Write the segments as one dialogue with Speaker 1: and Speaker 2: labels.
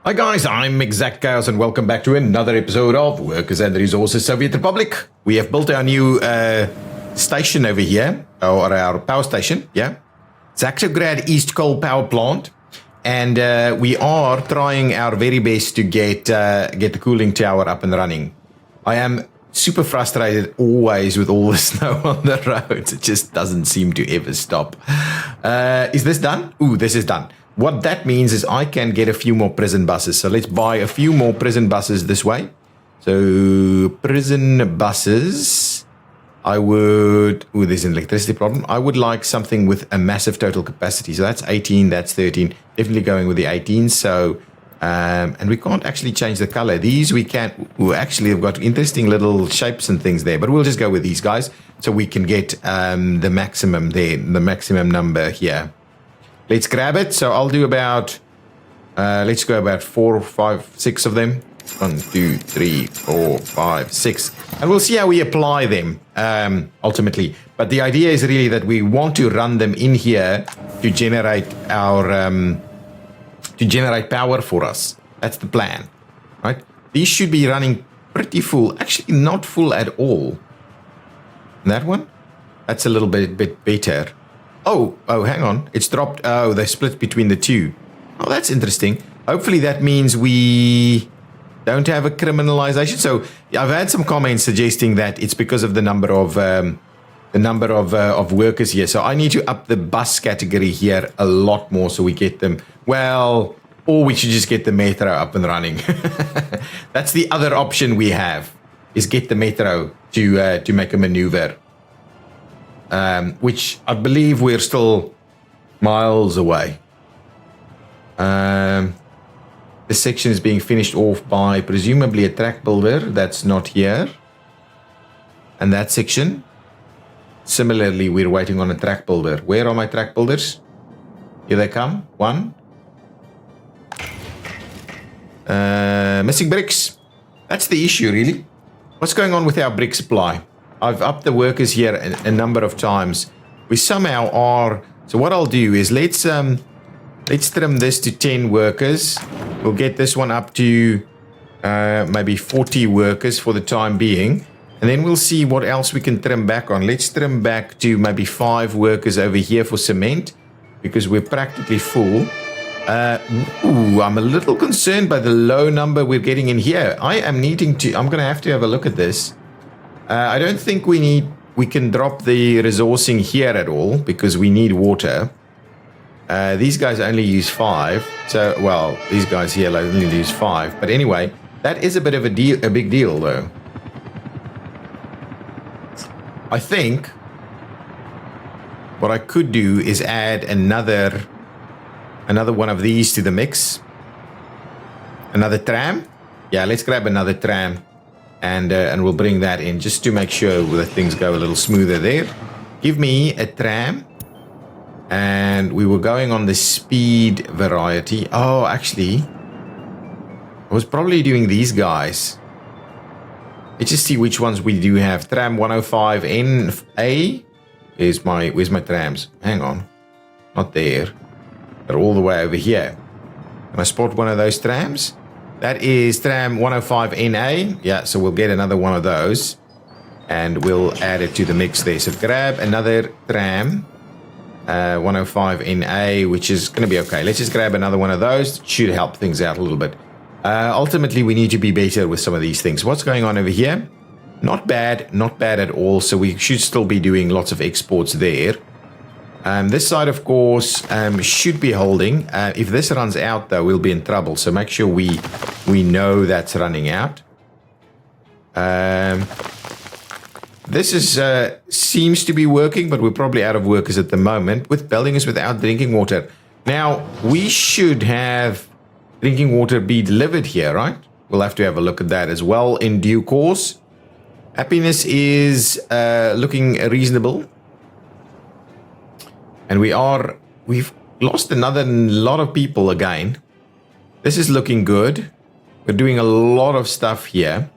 Speaker 1: Hi guys, I'm ExactChaos and welcome back to another episode of Workers and the Resources Soviet Republic. We have built our new station over here, or our power station, yeah. Havocgorod East Coal Power Plant. And we are trying our very best to get the cooling tower up and running. I am super frustrated always with all the snow on the roads. It just doesn't seem to ever stop. Is this done? Ooh, this is done. What that means is I can get a few more prison buses. So let's buy a few more prison buses this way. So prison buses, I would, ooh, there's an electricity problem. I would like something with a massive total capacity. So that's 18, that's 13, definitely going with the 18. So, and we can't actually change the color. These we can't, ooh, actually have got interesting little shapes and things there, but we'll just go with these guys. So we can get the maximum there, the maximum number here. Let's grab it. So I'll do about, let's go about 4, 5, 6 of them. 1, 2, 3, 4, 5, 6. And we'll see how we apply them ultimately. But the idea is really that we want to run them in here to generate our, to generate power for us. That's the plan, right? These should be running pretty full. Actually, not full at all. That one? That's a little bit better. Oh, hang on. It's dropped. Oh, they split between the two. Oh, that's interesting. Hopefully that means we don't have a criminalization. So I've had some comments suggesting that it's because of the number of workers here. So I need to up the bus category here a lot more so we get them. Well, or we should just get the metro up and running. That's the other option we have, is get the metro to make a maneuver. Which I believe we're still miles away. This section is being finished off by presumably a track builder that's not here. And that section, similarly, we're waiting on a track builder. Where are my track builders? Here they come. One. Missing bricks. That's the issue, really. What's going on with our brick supply? I've upped the workers here a number of times. We somehow are. So what I'll do is let's trim this to 10 workers. We'll get this one up to maybe 40 workers for the time being. And then we'll see what else we can trim back on. Let's trim back to maybe 5 workers over here for cement, because we're practically full. Ooh, I'm a little concerned by the low number we're getting in here. I'm going to have a look at this. I don't think we can drop the resourcing here at all, because we need water. These guys only use 5. So, well, these guys here only use 5. But anyway, that is a bit of a big deal, though. I think what I could do is add another one of these to the mix. Another tram. Yeah, let's grab another tram. And we'll bring that in just to make sure that things go a little smoother there. Give me a tram. And we were going on the speed variety. Oh, actually, I was probably doing these guys. Let's just see which ones we do have. Tram 105NA. Where's my trams? Hang on. Not there. They're all the way over here. Can I spot one of those trams? That is tram 105NA. Yeah, so we'll get another one of those. And we'll add it to the mix there. So grab another tram. 105NA, which is going to be okay. Let's just grab another one of those. Should help things out a little bit. Ultimately, we need to be better with some of these things. What's going on over here? Not bad at all. So we should still be doing lots of exports there. This side, of course, should be holding. If this runs out, though, we'll be in trouble. So make sure we know that's running out. This seems to be working, but we're probably out of workers at the moment. With buildings without drinking water. Now, we should have drinking water be delivered here, right? We'll have to have a look at that as well in due course. Happiness is looking reasonable. And we've lost another lot of people again. This is looking good. We're doing a lot of stuff here.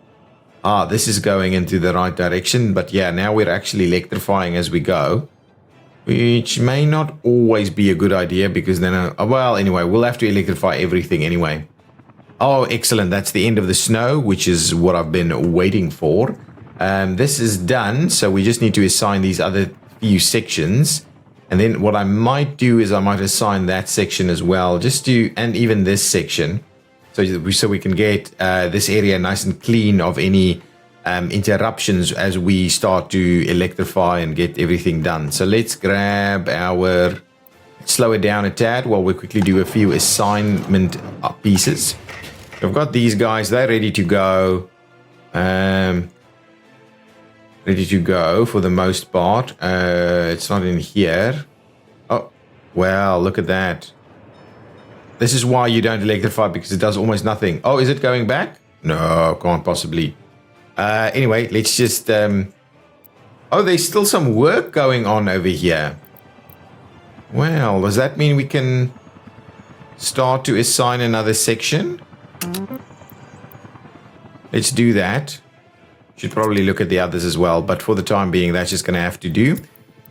Speaker 1: This is going into the right direction. But yeah, now we're actually electrifying as we go. Which may not always be a good idea, because then, well, anyway, we'll have to electrify everything anyway. Oh, excellent. That's the end of the snow, which is what I've been waiting for. This is done, so we just need to assign these other few sections. And then what I might do is I might assign that section as well, and even this section, so we can get this area nice and clean of any interruptions as we start to electrify and get everything done. So let's grab slow it down a tad while we quickly do a few assignment pieces. I've got these guys, they're ready to go. Ready to go for the most part. It's not in here. Oh, well, look at that. This is why you don't electrify, because it does almost nothing. Oh, is it going back? No, can't possibly. Anyway, let's just... Oh, there's still some work going on over here. Well, does that mean we can start to assign another section? Let's do that. Should probably look at the others as well, but for the time being, that's just going to have to do.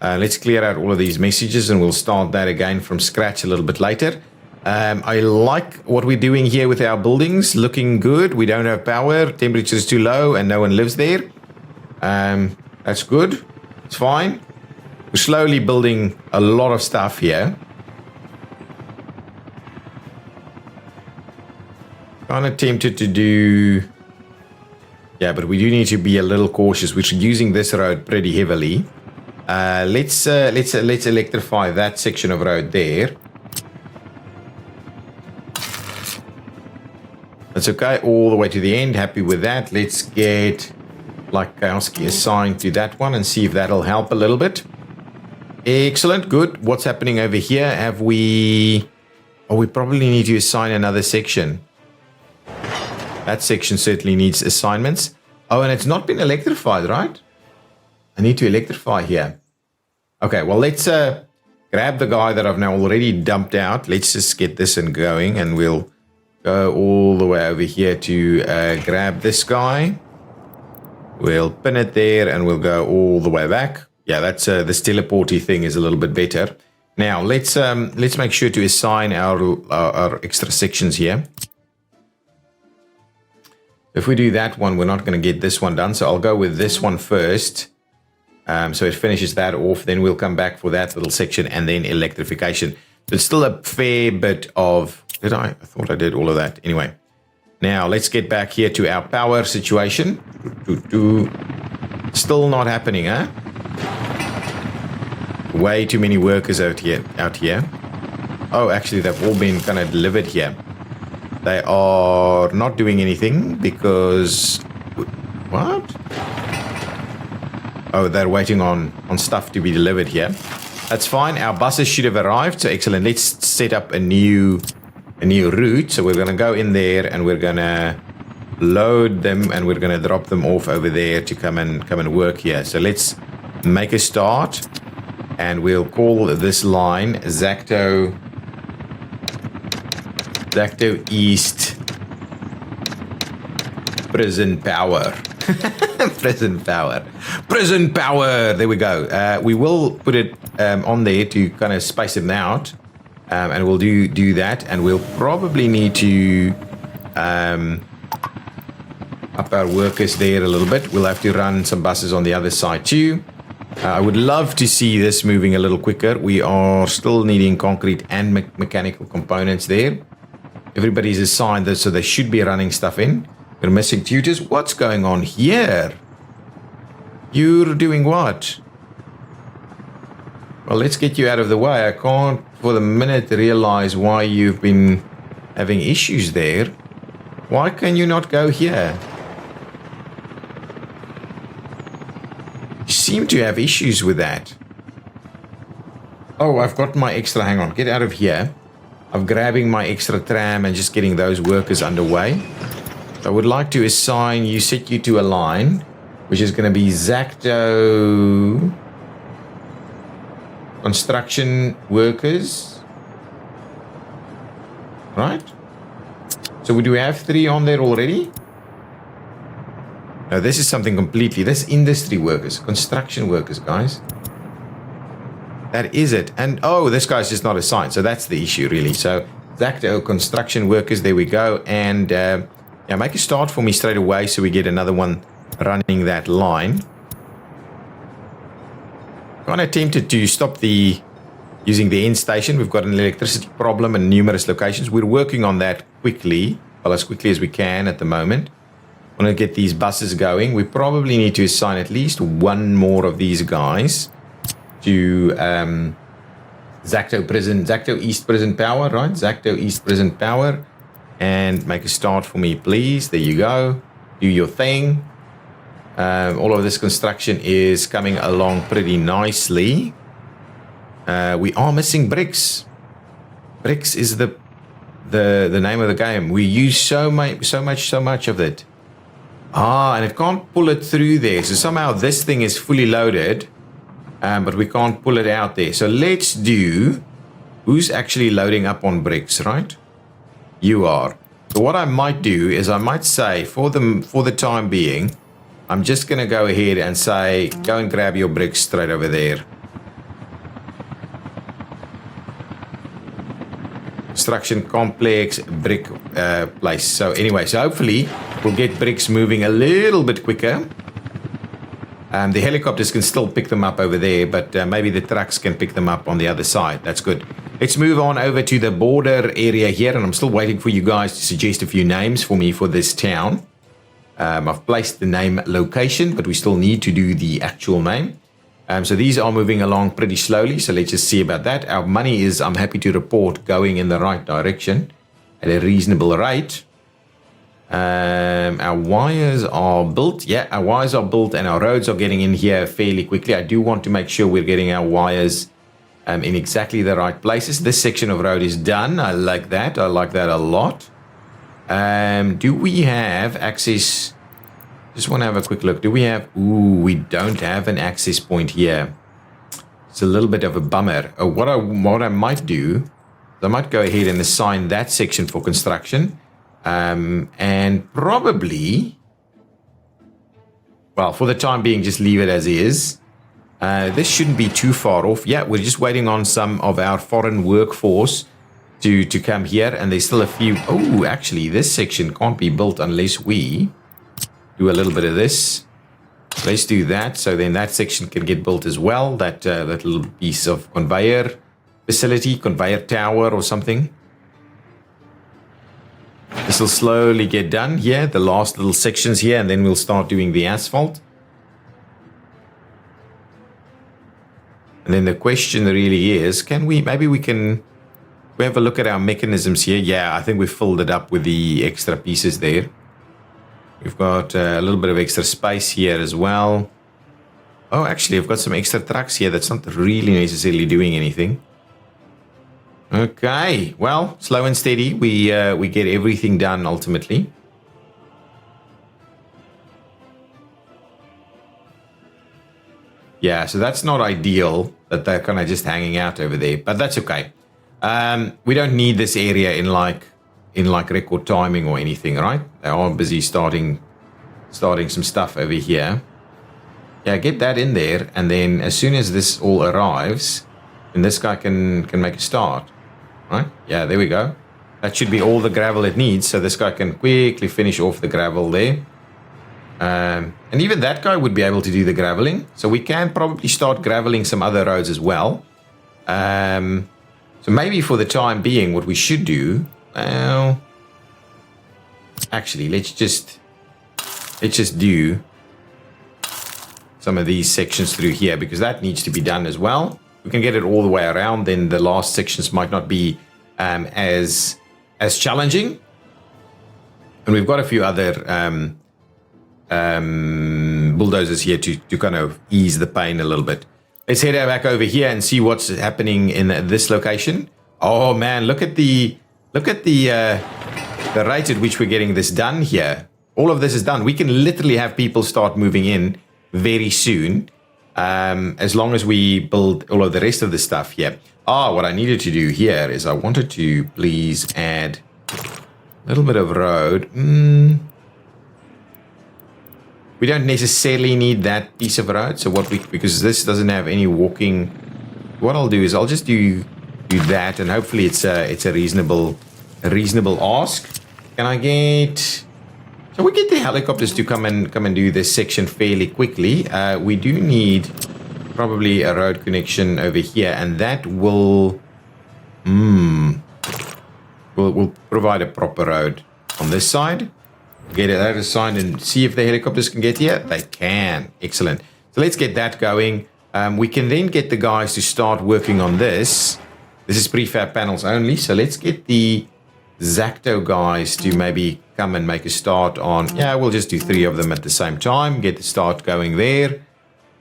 Speaker 1: Let's clear out all of these messages, and we'll start that again from scratch a little bit later. I like what we're doing here with our buildings. Looking good. We don't have power. Temperature is too low, and no one lives there. That's good. It's fine. We're slowly building a lot of stuff here. Kind of tempted to do... Yeah, but we do need to be a little cautious. We're using this road pretty heavily. Let's electrify that section of road there. That's okay, all the way to the end. Happy with that. Let's get Chaos assigned to that one and see if that'll help a little bit. Excellent, good. What's happening over here? Have we... Oh, we probably need to assign another section. That section certainly needs assignments. Oh, and it's not been electrified, right? I need to electrify here. Okay, well, let's grab the guy that I've now already dumped out. Let's just get this one going, and we'll go all the way over here to grab this guy. We'll pin it there, and we'll go all the way back. Yeah, that's this teleporty thing is a little bit better. Now, let's make sure to assign our extra sections here. If we do that one, we're not going to get this one done. So I'll go with this one first. So it finishes that off. Then we'll come back for that little section and then electrification. So it's still a fair bit of... I thought I did all of that. Anyway. Now, let's get back here to our power situation. Still not happening, huh? Way too many workers out here. Oh, actually, they've all been kind of delivered here. They are not doing anything because... What? Oh, they're waiting on stuff to be delivered here. That's fine. Our buses should have arrived. So excellent. Let's set up a new route. So we're going to go in there and we're going to load them and we're going to drop them off over there to come and work here. So let's make a start and we'll call this line Zacto East Prison Power. Prison Power. There we go. We will put it on there to kind of space them out. And we'll do that. And we'll probably need to up our workers there a little bit. We'll have to run some buses on the other side too. I would love to see this moving a little quicker. We are still needing concrete and mechanical components there. Everybody's assigned this, so they should be running stuff in. We're missing tutors. What's going on here? You're doing what? Well, let's get you out of the way. I can't for the minute realize why you've been having issues there. Why can you not go here? You seem to have issues with that. Oh, I've got my extra... Hang on, get out of here. I'm grabbing my extra tram and just getting those workers underway. So I would like to assign you, set you to a line, which is going to be Zacto construction workers. Right? So do we have 3 on there already? No, this is something completely. This industry workers, construction workers, guys. That is it. And oh, this guy's just not assigned. So that's the issue, really. So Exacto construction workers, there we go. And yeah, make a start for me straight away so we get another one running that line. Kind of tempted to stop using the end station. We've got an electricity problem in numerous locations. We're working on that quickly, well, as quickly as we can at the moment. I want to get these buses going. We probably need to assign at least one more of these guys to Exacto East Prison Power, right? Exacto East Prison Power. And make a start for me, please. There you go. Do your thing. All of this construction is coming along pretty nicely. We are missing bricks. Bricks is the name of the game. We use so much of it. And it can't pull it through there. So somehow this thing is fully loaded, but we can't pull it out there. So let's do, who's actually loading up on bricks, right? You are. So what I might do is I might say, for the time being, I'm just going to go ahead and say, go and grab your bricks straight over there. Construction complex, brick place. So anyway, so hopefully we'll get bricks moving a little bit quicker. The helicopters can still pick them up over there, but maybe the trucks can pick them up on the other side. That's good. Let's move on over to the border area here, and I'm still waiting for you guys to suggest a few names for me for this town. I've placed the name location, but we still need to do the actual name. So these are moving along pretty slowly, so let's just see about that. Our money is, I'm happy to report, going in the right direction at a reasonable rate. Our wires are built. Yeah, our wires are built and our roads are getting in here fairly quickly. I do want to make sure we're getting our wires in exactly the right places. This section of road is done. I like that. I like that a lot. Do we have access? Just want to have a quick look. Do we have? Ooh, we don't have an access point here. It's a little bit of a bummer. What I might do, I might go ahead and assign that section for construction. And probably, well, for the time being, just leave it as is. This shouldn't be too far off. Yeah, we're just waiting on some of our foreign workforce to come here, and there's still a few. Oh, actually, this section can't be built unless we do a little bit of this. Let's do that, so then that section can get built as well. That little piece of conveyor facility, conveyor tower or something. This will slowly get done here, the last little sections here, and then we'll start doing the asphalt. And then the question really is, maybe we have a look at our mechanisms here. Yeah, I think we've filled it up with the extra pieces there. We've got a little bit of extra space here as well. Oh, actually, I've got some extra trucks here that's not really necessarily doing anything. Okay, well, slow and steady. We get everything done ultimately. Yeah, so that's not ideal that they're kind of just hanging out over there, but that's okay. We don't need this area in like record timing or anything, right? They are busy starting some stuff over here. Yeah, get that in there, and then as soon as this all arrives, then this guy can make a start. Right? Yeah, there we go. That should be all the gravel it needs, so this guy can quickly finish off the gravel there. And even that guy would be able to do the graveling, so we can probably start graveling some other roads as well. So maybe for the time being, what we should do, well, actually, let's just do some of these sections through here, because that needs to be done as well. We can get it all the way around, then the last sections might not be as challenging. And we've got a few other bulldozers here to kind of ease the pain a little bit. Let's head back over here and see what's happening in this location. Oh man, look at the rate at which we're getting this done here. All of this is done. We can literally have people start moving in very soon. As long as we build all of the rest of the stuff here. What I needed to do here is I wanted to please add a little bit of road. We don't necessarily need that piece of road. So because this doesn't have any walking, what I'll do is I'll just do that, and hopefully it's a reasonable a reasonable ask. Can I get... Shall we get the helicopters to come and do this section fairly quickly? We do need probably a road connection over here, and that will... We'll provide a proper road on this side. Get it out of sight and see if the helicopters can get here. They can. Excellent. So let's get that going. We can then get the guys to start working on this. This is prefab panels only. So let's get the Zacto guys to maybe come and make a start on... Yeah, we'll just do 3 of them at the same time. Get the start going there.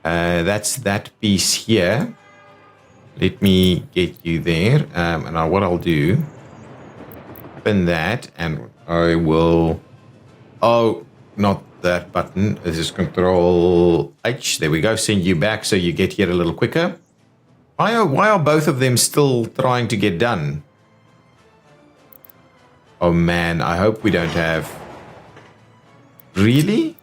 Speaker 1: That's that piece here. Let me get you there. And what I'll do... Open that and I will... Oh, not that button. This is Control H. There we go. Send you back so you get here a little quicker. Why are both of them still trying to get done? Oh man, I hope we don't have... Really?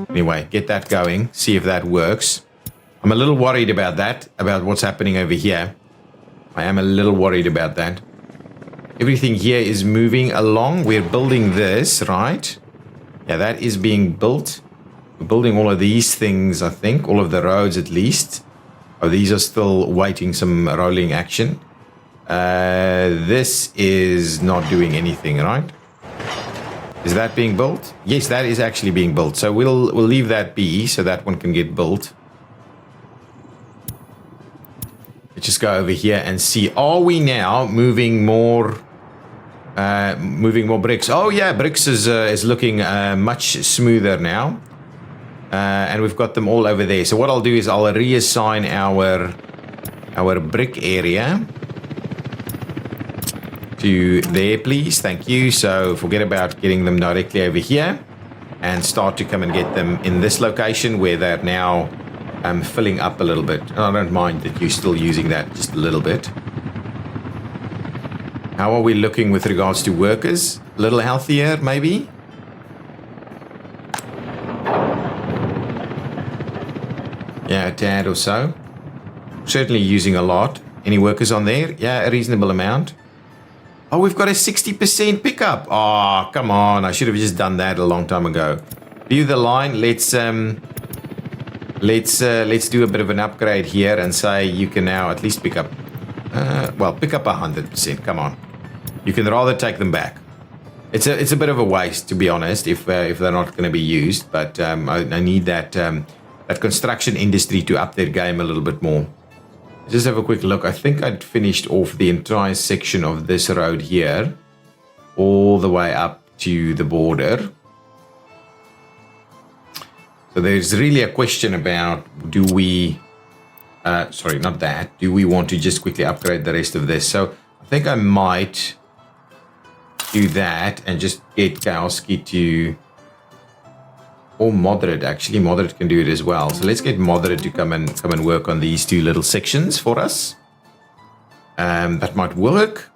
Speaker 1: Anyway, get that going. See if that works. I'm a little worried about that, about what's happening over here. I am a little worried about that. Everything here is moving along. We're building this, right? Yeah, that is being built. We're building all of these things, I think. All of the roads, at least. Oh, these are still waiting some rolling action. This is not doing anything, right? Is that being built? Yes, that is actually being built. So we'll leave that be, so that one can get built. Let's just go over here and see. Are we now moving more bricks? Oh yeah, bricks is looking much smoother now, and we've got them all over there. So what I'll do is I'll reassign our brick area to there, please. Thank you. So forget about getting them directly over here, and start to come and get them in this location where they're now filling up a little bit. I don't mind that you're still using that just a little bit. How are we looking with regards to workers? A little healthier, maybe? Yeah, a tad or so. Certainly using a lot. Any workers on there? Yeah, a reasonable amount. Oh, we've got a 60% pickup. Oh, come on. I should have just done that a long time ago. View the line. Let's do a bit of an upgrade here and say you can now at least pick up, pick up 100%. Come on. You can rather take them back. It's a bit of a waste, to be honest, if they're not going to be used. But I need that construction industry to up their game a little bit more. Just have a quick look. I think I'd finished off the entire section of this road here, all the way up to the border. So there's really a question about, do we want to just quickly upgrade the rest of this? So I think I might do that and just get Kowski to, or Moderate, actually. Moderate can do it as well. So let's get Moderate to come and work on these 2 little sections for us. That might work.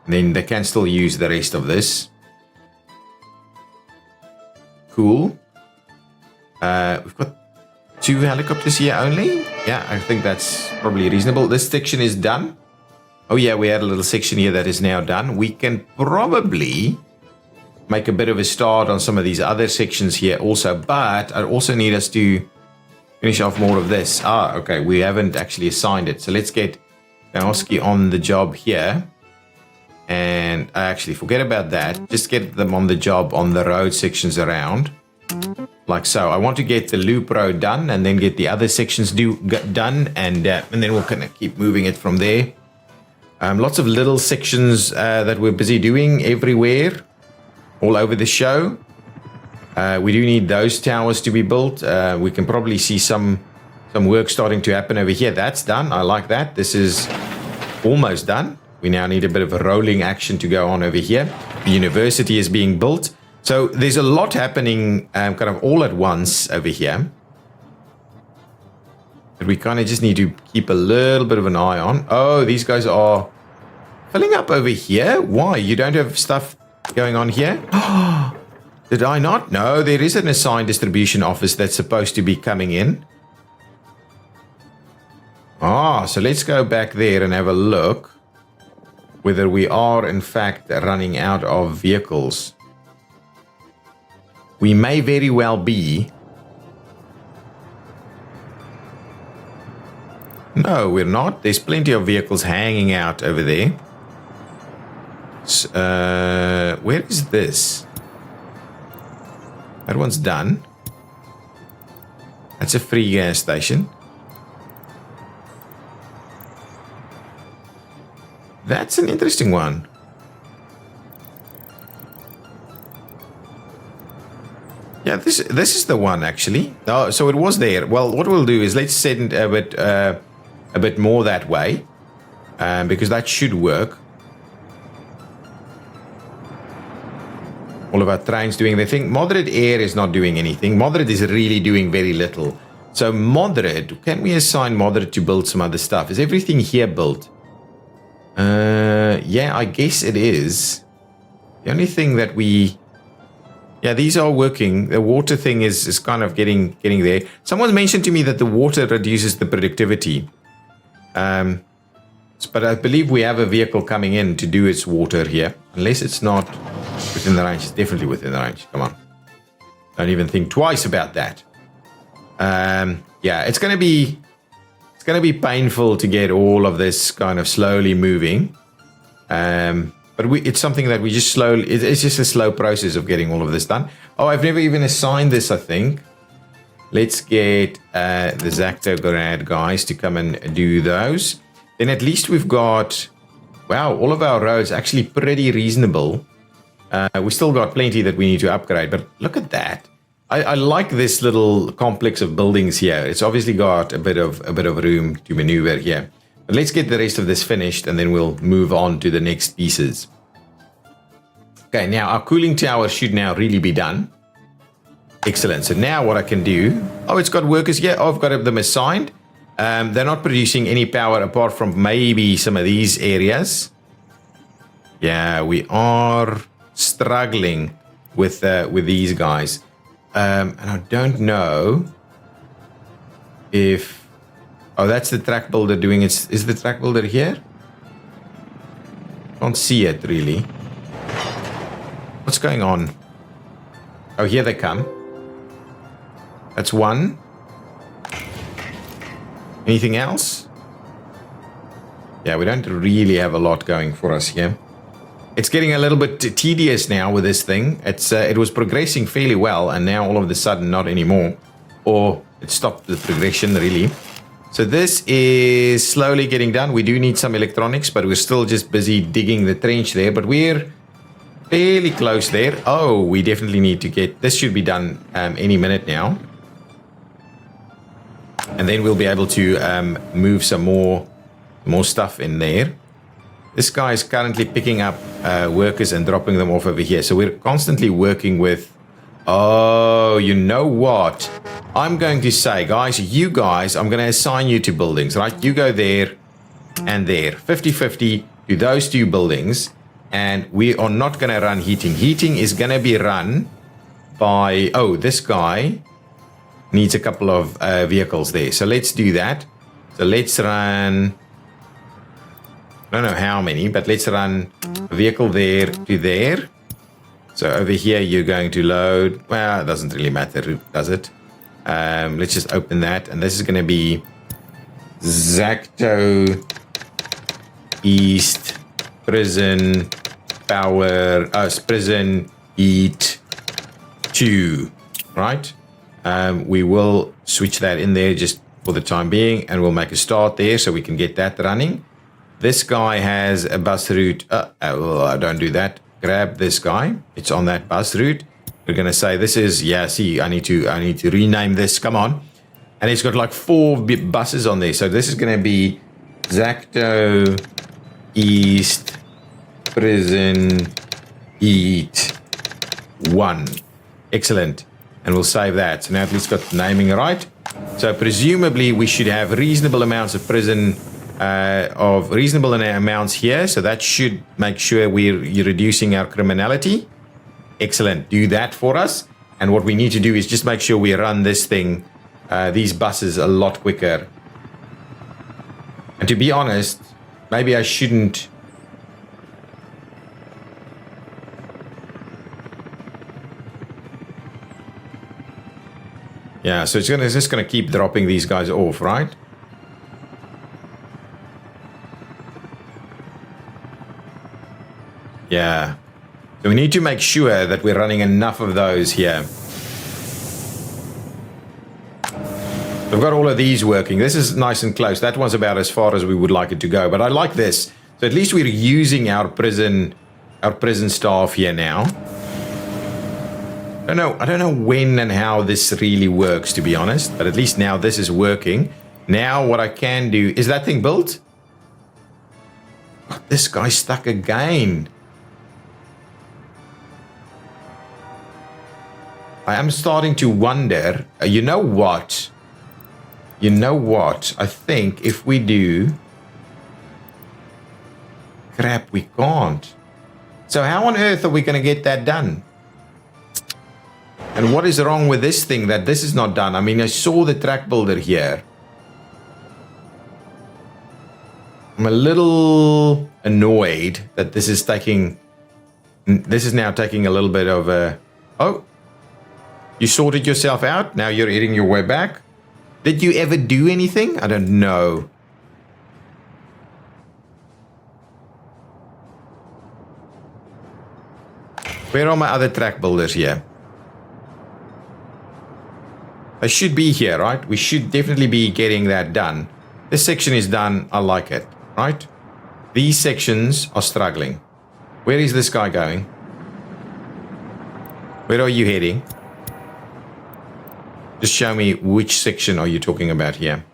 Speaker 1: And then they can still use the rest of this. Cool. We've got 2 helicopters here only. Yeah, I think that's probably reasonable. This section is done. Oh yeah, we had a little section here that is now done. We can probably make a bit of a start on some of these other sections here also, but I also need us to finish off more of this. Ah, okay, we haven't actually assigned it. So let's get Kowski on the job here. And I actually forget about that. Just get them on the job on the road sections around. Like so. I want to get the loop road done and then get the other sections done. And then we'll kind of keep moving it from there. Lots of little sections that we're busy doing everywhere. All over the show. We do need those towers to be built. We can probably see some work starting to happen over here. That's done. I like that. This is almost done. We now need a bit of a rolling action to go on over here. The university is being built. So there's a lot happening kind of all at once over here. But we kind of just need to keep a little bit of an eye on. Oh, these guys are filling up over here. Why? You don't have stuff going on here? Did I not? No, there is an assigned distribution office that's supposed to be coming in. So let's go back there and have a look whether we are in fact running out of vehicles. We may very well be. No, we're not. There's plenty of vehicles hanging out over there. Where is this? That one's done. That's a free gas station. That's an interesting one. Yeah, this is the one actually. Oh, so it was there. Well, what we'll do is let's send a bit more that way, because that should work. All of our trains doing their thing. Moderate air is not doing anything. Moderate is really doing very little. So moderate, can we assign moderate to build some other stuff? Is everything here built? Yeah, I guess it is. The only thing that yeah, these are working. The water thing is kind of getting there. Someone mentioned to me that the water reduces the productivity. But I believe we have a vehicle coming in to do its water here. Unless it's not within the range. It's definitely within the range. Come on. Don't even think twice about that. Yeah, it's going to be painful to get all of this kind of slowly moving. But it's something that we just slowly, it's just a slow process of getting all of this done. Oh, I've never even assigned this, I think. Let's get the ExactChaos guys to come and do those. Then at least we've got, wow, all of our roads actually pretty reasonable. We still got plenty that we need to upgrade, but look at that. I like this little complex of buildings here. It's obviously got a bit of room to maneuver here. But let's get the rest of this finished and then we'll move on to the next pieces. Okay, now our cooling tower should now really be done. Excellent. So now what I can do, oh, it's got workers here. Oh, I've got them assigned. They're not producing any power apart from maybe some of these areas. Yeah, we are struggling with these guys. And I don't know if... Oh, that's the track builder doing it. Is the track builder here? Can't see it really. What's going on? Oh, here they come. That's one. Anything else? Yeah, we don't really have a lot going for us here. It's getting a little bit tedious now with this thing. It was progressing fairly well, and now all of a sudden not anymore. Or it stopped the progression, really. So this is slowly getting done. We do need some electronics, but we're still just busy digging the trench there. But we're fairly close there. Oh, we definitely need to get... This should be done any minute now. And then we'll be able to move some more stuff in there. This guy is currently picking up workers and dropping them off over here. So we're constantly working with... Oh, you know what? I'm going to say, guys, I'm going to assign you to buildings, right? You go there and there. 50-50 to those two buildings. And we are not going to run heating. Heating is going to be run by... Oh, this guy needs a couple of vehicles there. So let's do that. So let's run... I don't know how many, but let's run a vehicle there to there. So over here, you're going to load. Well, it doesn't really matter, does it? Let's just open that. And this is going to be Zacto East Prison Power, Prison Heat 2, right? We will switch that in there just for the time being, and we'll make a start there so we can get that running. This guy has a bus route. Don't do that. Grab this guy. It's on that bus route. We're going to say this is, yeah, see, I need to rename this. Come on. And it's got like 4 buses on there. So this is going to be Zacto East Prison Heat 1. Excellent. And we'll save that. So now at least got the naming right. So presumably we should have reasonable amounts of prison of reasonable amounts here, so that should make sure we're reducing our criminality. Excellent. Do that for us. And what we need to do is just make sure we run this thing, these buses, a lot quicker. And to be honest, maybe I shouldn't. Yeah, so it's just gonna keep dropping these guys off, right? Yeah. So we need to make sure that we're running enough of those here. We've got all of these working. This is nice and close. That one's about as far as we would like it to go, but I like this. So at least we're using our prison staff here now. I don't know when and how this really works, to be honest, but at least now this is working. Now what I can do, is that thing built? Oh, this guy's stuck again. I am starting to wonder, you know what? I think if we do... Crap, we can't. So how on earth are we going to get that done? And what is wrong with this thing that this is not done? I mean, I saw the track builder here. I'm a little annoyed that this is now taking a little bit of a... Oh, you sorted yourself out? Now you're eating your way back? Did you ever do anything? I don't know. Where are my other track builders here? They should be here, right? We should definitely be getting that done. This section is done. I like it, right? These sections are struggling. Where is this guy going? Where are you heading? Just show me which section are you talking about here.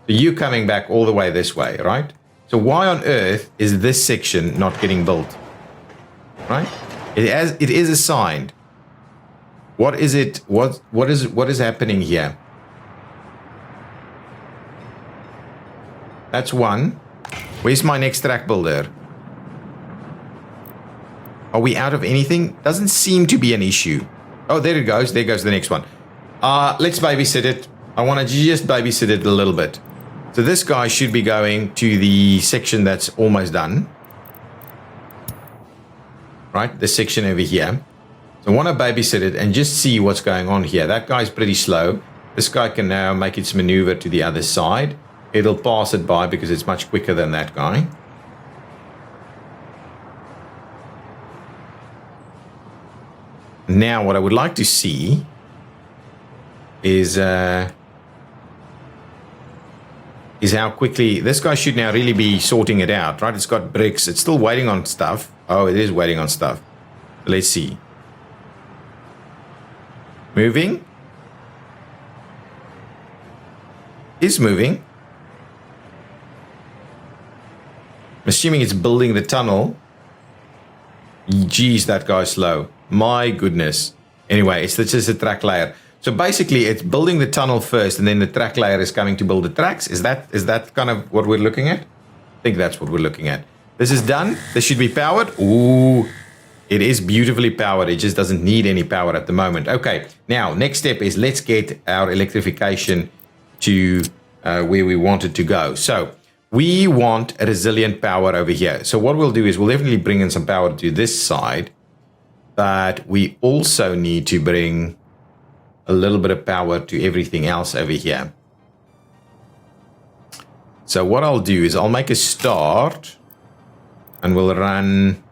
Speaker 1: So you're coming back all the way this way, right? So why on earth is this section not getting built? Right? It is assigned. What is it? What is happening here? That's one. Where's my next track builder? Are we out of anything? Doesn't seem to be an issue. Oh, there it goes. There goes the next one. Let's babysit it. I want to just babysit it a little bit. So this guy should be going to the section that's almost done. Right? This section over here. So I want to babysit it and just see what's going on here. That guy's pretty slow. This guy can now make its maneuver to the other side. It'll pass it by because it's much quicker than that guy. Now, what I would like to see is how quickly this guy should now really be sorting it out, right? It's got bricks. It's still waiting on stuff. Oh, it is waiting on stuff. Let's see. Moving. Is moving. I'm assuming it's building the tunnel. Geez, that guy's slow. My goodness. Anyway, it's just a track layer. So basically, it's building the tunnel first, and then the track layer is coming to build the tracks. Is that kind of what we're looking at? I think that's what we're looking at. This is done. This should be powered. Ooh, it is beautifully powered. It just doesn't need any power at the moment. Okay, now, next step is let's get our electrification to where we want it to go. So we want a resilient power over here. So what we'll do is we'll definitely bring in some power to this side, but we also need to bring a little bit of power to everything else over here. So what I'll do is I'll make a start and we'll run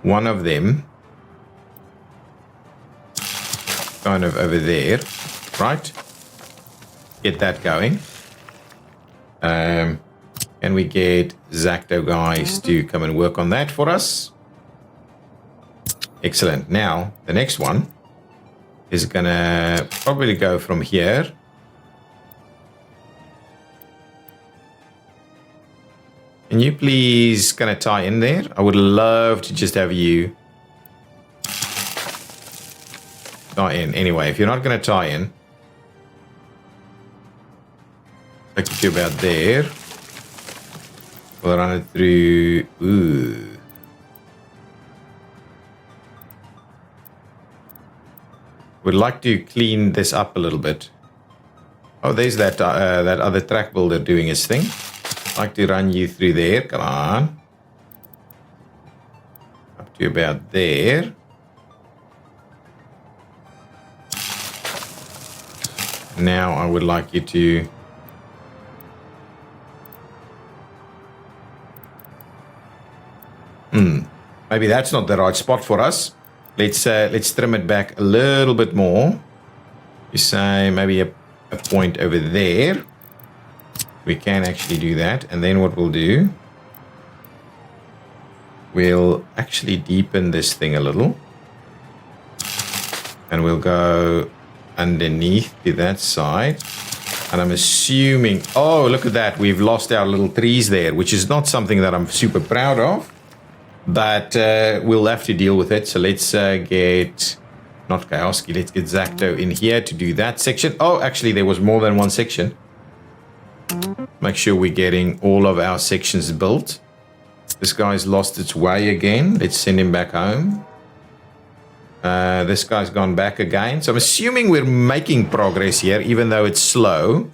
Speaker 1: one of them kind of over there, right? Get that going. Can we get Zacto guys to come and work on that for us? Excellent. Now, the next one is gonna probably go from here. Can you please kind of tie in there? I would love to just have you tie in. Anyway, if you're not gonna tie in, take it to about there. We'll run it through. Ooh. Would like to clean this up a little bit. Oh, there's that other track builder doing his thing. I'd like to run you through there. Come on. Up to about there. Now I would like you to... Maybe that's not the right spot for us. Let's trim it back a little bit more. You say maybe a point over there. We can actually do that. And then what we'll do, we'll actually deepen this thing a little. And we'll go underneath to that side. And I'm assuming, oh, look at that. We've lost our little trees there, which is not something that I'm super proud of. But we'll have to deal with it. So let's get, not Kowski, let's get Zacto in here to do that section. Oh, actually, there was more than one section. Make sure we're getting all of our sections built. This guy's lost its way again. Let's send him back home. This guy's gone back again. So I'm assuming we're making progress here, even though it's slow.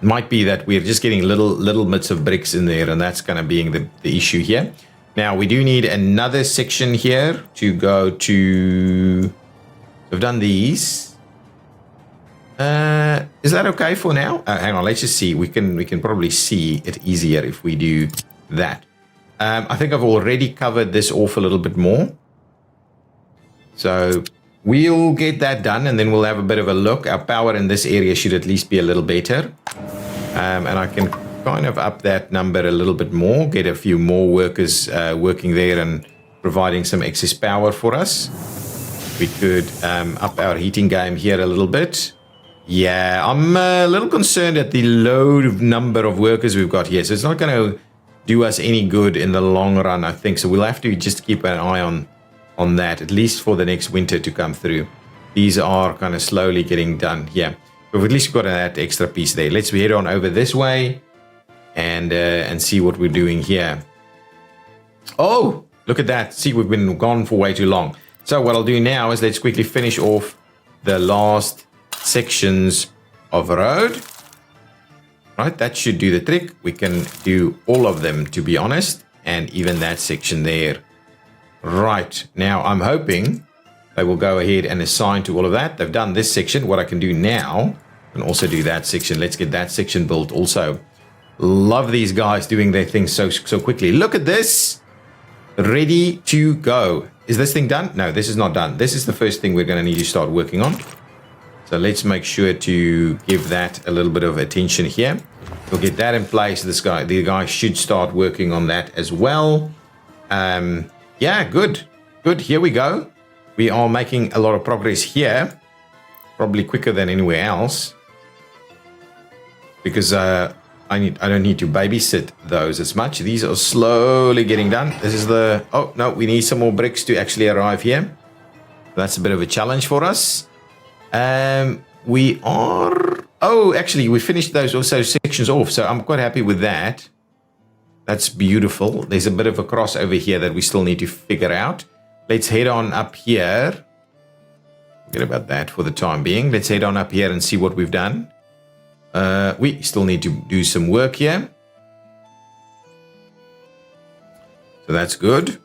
Speaker 1: Might be that we're just getting little bits of bricks in there, and that's kind of being the issue here. Now, we do need another section here to go to... We've done these. Is that okay for now? Hang on, let's just see. We can probably see it easier if we do that. I think I've already covered this off a little bit more. So we'll get that done, and then we'll have a bit of a look. Our power in this area should at least be a little better. And I can kind of up that number a little bit more, get a few more workers working there and providing some excess power for us. We could up our heating game here a little bit. Yeah, I'm a little concerned at the low number of workers we've got here. So it's not going to do us any good in the long run, I think. So we'll have to just keep an eye on that, at least for the next winter to come through. These are kind of slowly getting done. Yeah, we've at least got that extra piece there. Let's head on over this way and see what we're doing here. Oh, look at that. See, we've been gone for way too long. So what I'll do now is let's quickly finish off the last sections of road. Right, that should do the trick. We can do all of them, to be honest, and even that section there. Right, now I'm hoping they will go ahead and assign to all of that. They've done this section. What I can do now, I can also do that section. Let's get that section built also. Love these guys doing their things so quickly. Look at this. Ready to go. Is this thing done? No, this is not done. This is the first thing we're going to need to start working on. So let's make sure to give that a little bit of attention here. We'll get that in place. The guy should start working on that as well. Yeah, good. Good. Here we go. We are making a lot of progress here. Probably quicker than anywhere else. Because I don't need to babysit those as much. These are slowly getting done. This is the... Oh, no, we need some more bricks to actually arrive here. That's a bit of a challenge for us. We are... Oh, actually, we finished those also sections off, so I'm quite happy with that. That's beautiful. There's a bit of a crossover here that we still need to figure out. Let's head on up here. Forget about that for the time being. Let's head on up here and see what we've done. We still need to do some work here. So that's good.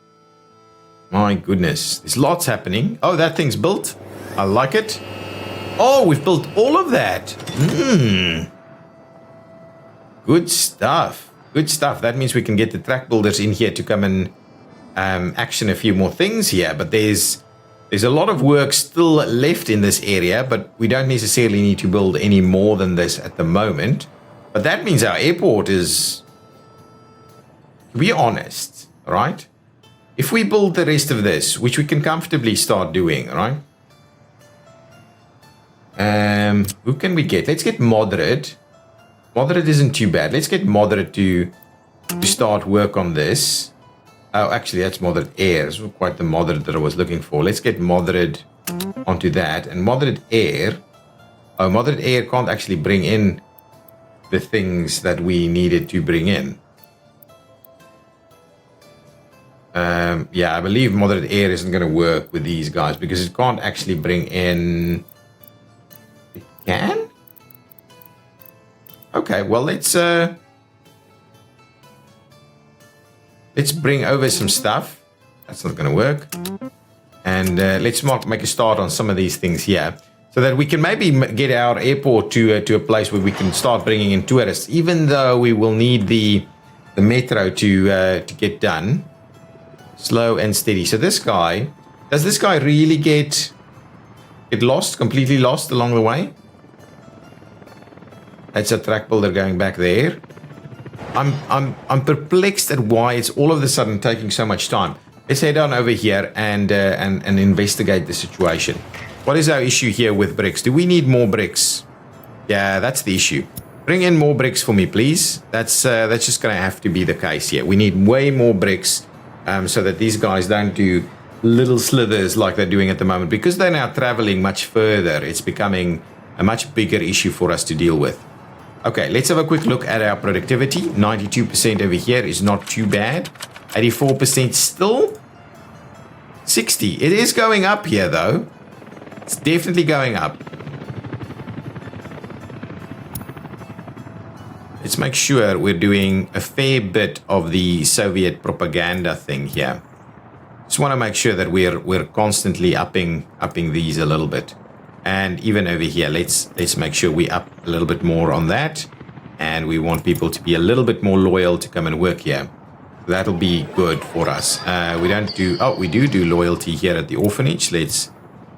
Speaker 1: My goodness. There's lots happening. Oh, that thing's built. I like it. Oh, we've built all of that. Good stuff. Good stuff. That means we can get the track builders in here to come and action a few more things here. But there's a lot of work still left in this area, but we don't necessarily need to build any more than this at the moment. But that means our airport is, to be honest, right? If we build the rest of this, which we can comfortably start doing, right? Who can we get? Let's get Moderate. Moderate isn't too bad. Let's get Moderate to start work on this. Oh, actually, that's Moderate Air. This was quite the Moderate that I was looking for. Let's get Moderate onto that. And Moderate Air... Oh, Moderate Air can't actually bring in the things that we needed to bring in. Yeah, I believe Moderate Air isn't going to work with these guys because it can't actually bring in... It can? Okay, well, let's bring over some stuff. That's not going to work. And let's make a start on some of these things here, so that we can maybe get our airport to a place where we can start bringing in tourists, even though we will need the metro to get done. Slow and steady. So this guy, does this guy really get lost, completely lost along the way? That's a track builder going back there. I'm perplexed at why it's all of a sudden taking so much time. Let's head on over here and investigate the situation. What is our issue here with bricks? Do we need more bricks? Yeah, that's the issue. Bring in more bricks for me, please. That's just going to have to be the case here. We need way more bricks so that these guys don't do little slithers like they're doing at the moment. Because they're now traveling much further, it's becoming a much bigger issue for us to deal with. Okay, let's have a quick look at our productivity. 92% over here is not too bad. 84% still. 60. It is going up here, though. It's definitely going up. Let's make sure we're doing a fair bit of the Soviet propaganda thing here. Just want to make sure that we're constantly upping these a little bit. And even over here, let's make sure we up a little bit more on that. And we want people to be a little bit more loyal to come and work here. That'll be good for us. We do loyalty here at the orphanage. Let's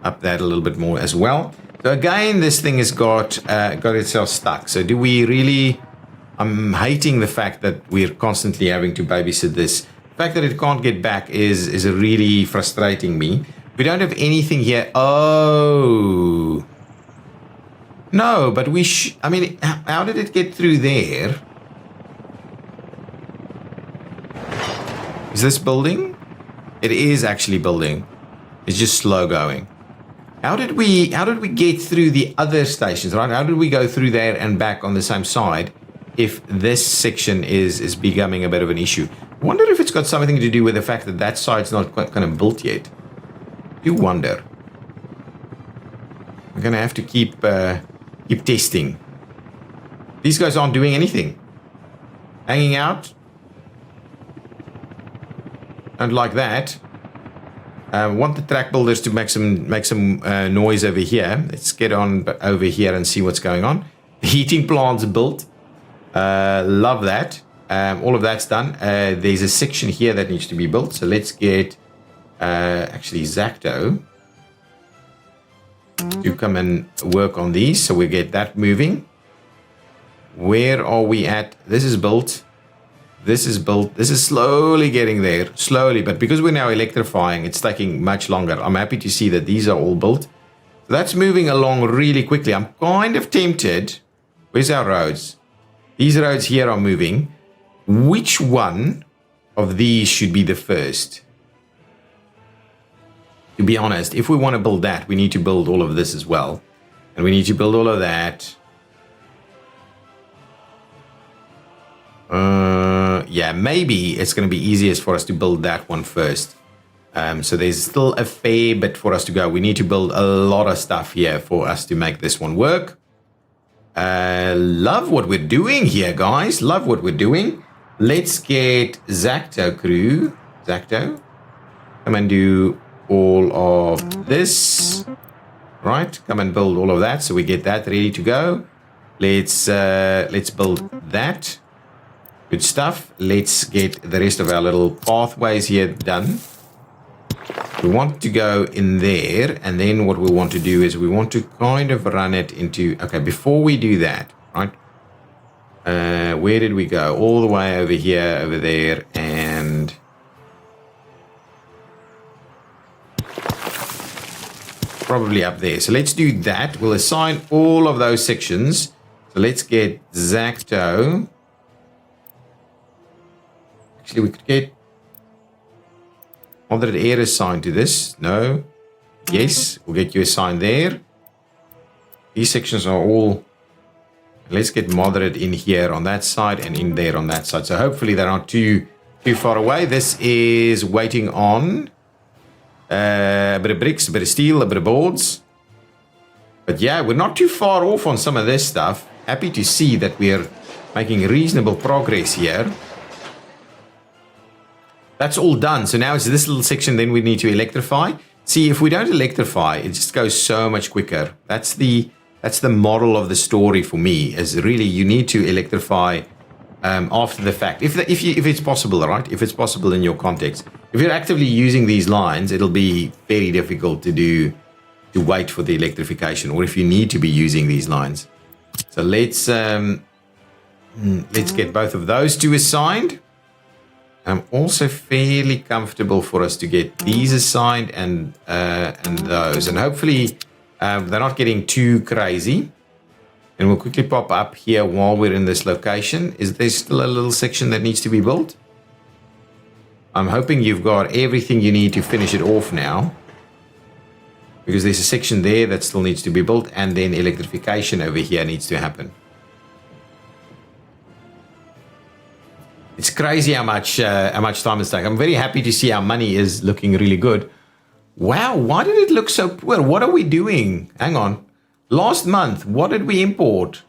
Speaker 1: up that a little bit more as well. So again, this thing has got itself stuck. So do we really? I'm hating the fact that we're constantly having to babysit this. The fact that it can't get back is really frustrating me. We don't have anything here. Oh. No, but I mean, how did it get through there? Is this building? It is actually building. It's just slow going. How did we get through the other stations, right? How did we go through there and back on the same side if this section is becoming a bit of an issue? I wonder if it's got something to do with the fact that side's not quite kind of built yet. You wonder. We're gonna have to keep testing. These guys aren't doing anything. Hanging out. Don't like that. Want the track builders to make some noise over here. Let's get on over here and see what's going on. The heating plant's built. Love that. All of that's done. There's a section here that needs to be built. So let's get actually Zacto to come and work on these. So we get that moving. Where are we at? This is built. This is built. This is slowly getting there. Slowly. But because we're now electrifying, it's taking much longer. I'm happy to see that these are all built. So that's moving along really quickly. I'm kind of tempted. Where's our roads? These roads here are moving. Which one of these should be the first? To be honest, if we want to build that, we need to build all of this as well. And we need to build all of that. Yeah, maybe it's going to be easiest for us to build that one first. So there's still a fair bit for us to go. We need to build a lot of stuff here for us to make this one work. Love what we're doing here, guys. Love what we're doing. Let's get Zacto crew. Zacto. Come and do all of this. Right. Come and build all of that. So we get that ready to go. Let's build that. Good stuff. Let's get the rest of our little pathways here done. We want to go in there, and then what we want to do is we want to kind of run it into... Okay, before we do that, right? Where did we go? All the way over here, over there, and... probably up there. So let's do that. We'll assign all of those sections. So let's get Zacto... Actually, we could get moderate air assigned to this. No. Yes, we'll get you assigned there. These sections are all... Let's get moderate in here on that side and in there on that side. So hopefully they're not too far away. This is waiting on a bit of bricks, a bit of steel, a bit of boards. But yeah, we're not too far off on some of this stuff. Happy to see that we're making reasonable progress here. That's all done. So now it's this little section then we need to electrify. See, if we don't electrify, it just goes so much quicker. That's the moral of the story for me, is really you need to electrify after the fact. If it's possible, right? If it's possible in your context. If you're actively using these lines, it'll be very difficult to wait for the electrification, or if you need to be using these lines. So let's get both of those two assigned. I'm also fairly comfortable for us to get these assigned and those, and hopefully they're not getting too crazy. And we'll quickly pop up here while we're in this location. Is there still a little section that needs to be built? I'm hoping you've got everything you need to finish it off now, because there's a section there that still needs to be built, and then electrification over here needs to happen. It's crazy how much time it's taking. I'm very happy to see our money is looking really good. Wow, why did it look so poor? What are we doing? Hang on. Last month, what did we import?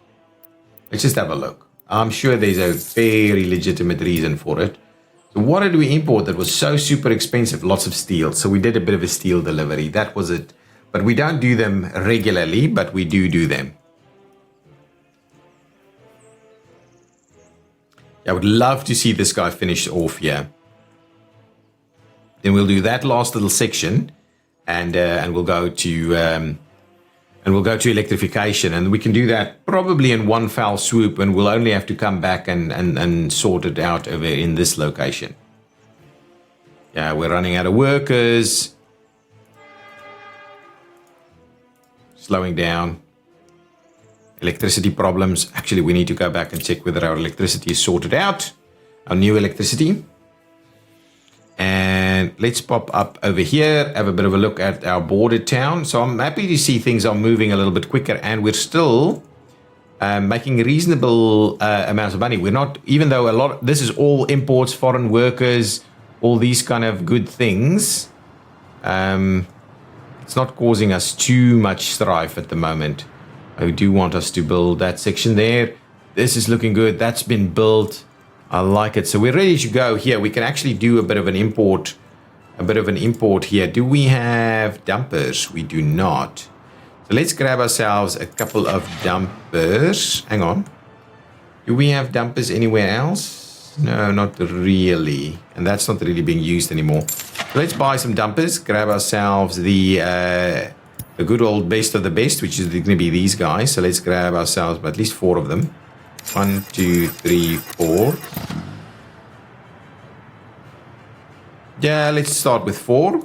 Speaker 1: Let's just have a look. I'm sure there's a very legitimate reason for it. So what did we import that was so super expensive? Lots of steel. So we did a bit of a steel delivery. That was it. But we don't do them regularly, but we do them. I would love to see this guy finish off here. Then we'll do that last little section, and we'll go to electrification, and we can do that probably in one foul swoop, and we'll only have to come back and sort it out over in this location. Yeah, we're running out of workers. Slowing down. Electricity problems. Actually, we need to go back and check whether our electricity is sorted out. Our new electricity. And let's pop up over here, have a bit of a look at our border town. So I'm happy to see things are moving a little bit quicker, and we're still making reasonable amounts of money. We're not, even though this is all imports, foreign workers, all these kind of good things. It's not causing us too much strife at the moment. I do want us to build that section there. This is looking good. That's been built. I like it. So we're ready to go here. We can actually do a bit of an import here. Do we have dumpers? We do not. So let's grab ourselves a couple of dumpers. Hang on. Do we have dumpers anywhere else? No, not really. And that's not really being used anymore. So let's buy some dumpers. Grab ourselves the good old best of the best, which is going to be these guys. So let's grab ourselves at least 4 of them. 1, 2, 3, 4. Yeah, let's start with 4.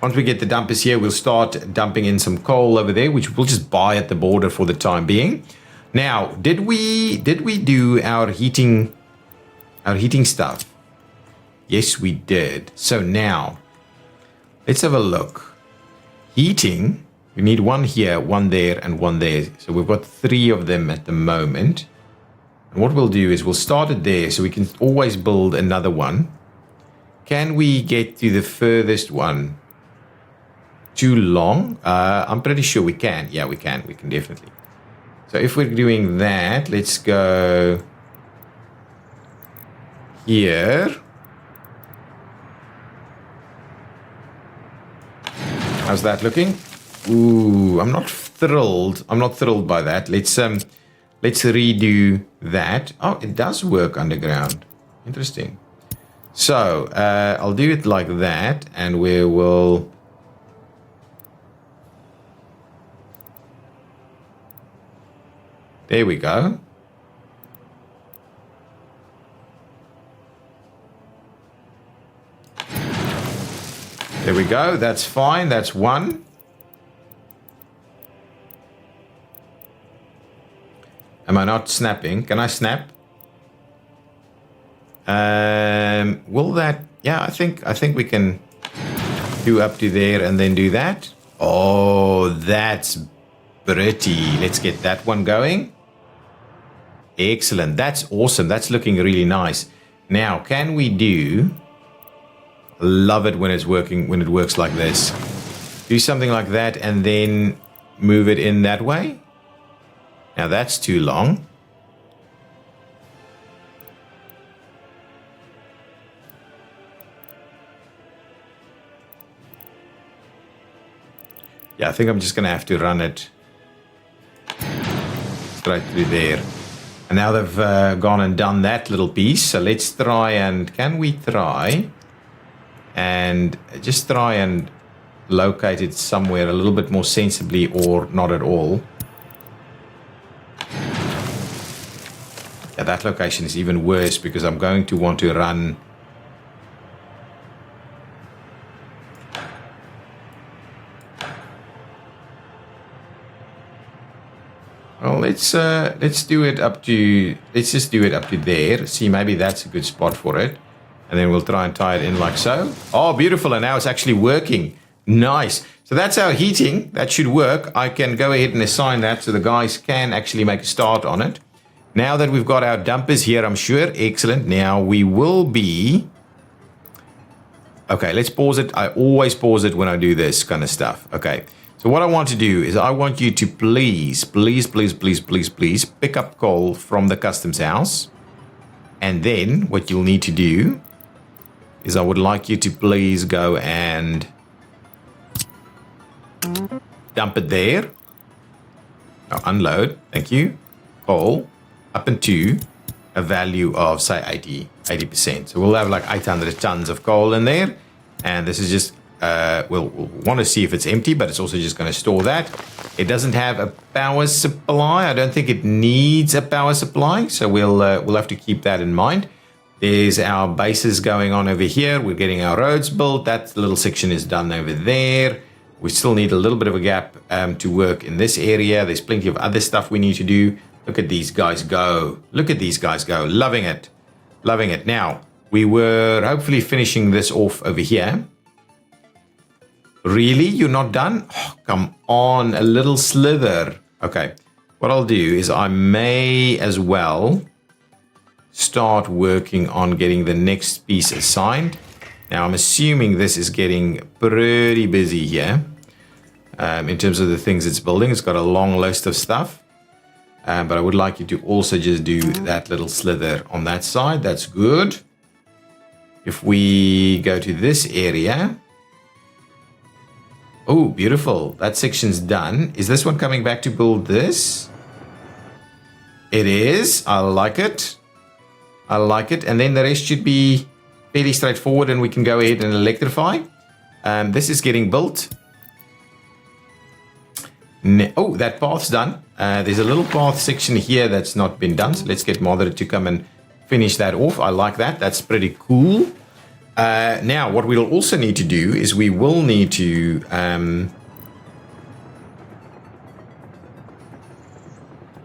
Speaker 1: Once we get the dumpers here, we'll start dumping in some coal over there, which we'll just buy at the border for the time being. Now, did we do our heating stuff? Yes, we did. So now, let's have a look. Heating, we need 1 here, 1 there, and 1 there. So we've got 3 of them at the moment. And what we'll do is we'll start it there, so we can always build another one. Can we get to the furthest one? Too long? I'm pretty sure we can. Yeah, we can. We can definitely. So if we're doing that, let's go here. How's that looking? Ooh, I'm not thrilled. I'm not thrilled by that. Let's redo that. Oh, it does work underground. Interesting. So I'll do it like that, and we will. There we go. There we go. That's fine. That's 1. Am I not snapping? Can I snap? Will that? Yeah, I think we can do up to there and then do that. Oh, that's pretty. Let's get that one going. Excellent. That's awesome. That's looking really nice. Now, can we do? Love it when it's working, when it works like this. Do something like that, and then move it in that way. Now that's too long. Yeah, I think I'm just going to have to run it straight through there. And now they've gone and done that little piece. So let's try and, can we try and just try and locate it somewhere a little bit more sensibly, or not at all? Yeah, that location is even worse because I'm going to want to run. Well, let's do it up to, let's just do it up to there. See, maybe that's a good spot for it. And then we'll try and tie it in like so. Oh, beautiful. And now it's actually working. Nice. So that's our heating. That should work. I can go ahead and assign that so the guys can actually make a start on it. Now that we've got our dumpers here, I'm sure. Excellent. Now we will be... Okay, let's pause it. I always pause it when I do this kind of stuff. Okay. So what I want to do is I want you to please pick up coal from the customs house. And then what you'll need to do is I would like you to please go and dump it there. Now unload, thank you. Coal up into a value of say 80%. So we'll have like 800 tons of coal in there. And this is just we'll want to see if it's empty, but it's also just going to store that. It doesn't have a power supply. I don't think it needs a power supply, so we'll have to keep that in mind. There's our bases going on over here. We're getting our roads built. That little section is done over there. We still need a little bit of a gap to work in this area. There's plenty of other stuff we need to do. Look at these guys go. Look at these guys go. Loving it. Loving it. Now, we were hopefully finishing this off over here. Really? You're not done? Oh, come on, a little slither. Okay, what I'll do is I may as well start working on getting the next piece assigned. Now, I'm assuming this is getting pretty busy here in terms of the things it's building. It's got a long list of stuff, but I would like you to also just do that little slither on that side. That's good. If we go to this area... Oh, beautiful. That section's done. Is this one coming back to build this? It is. I like it. I like it. And then the rest should be fairly straightforward and we can go ahead and electrify. This is getting built. Oh, that path's done. There's a little path section here that's not been done. So let's get Mother to come and finish that off. I like that. That's pretty cool. Now, what we'll also need to do is we will need to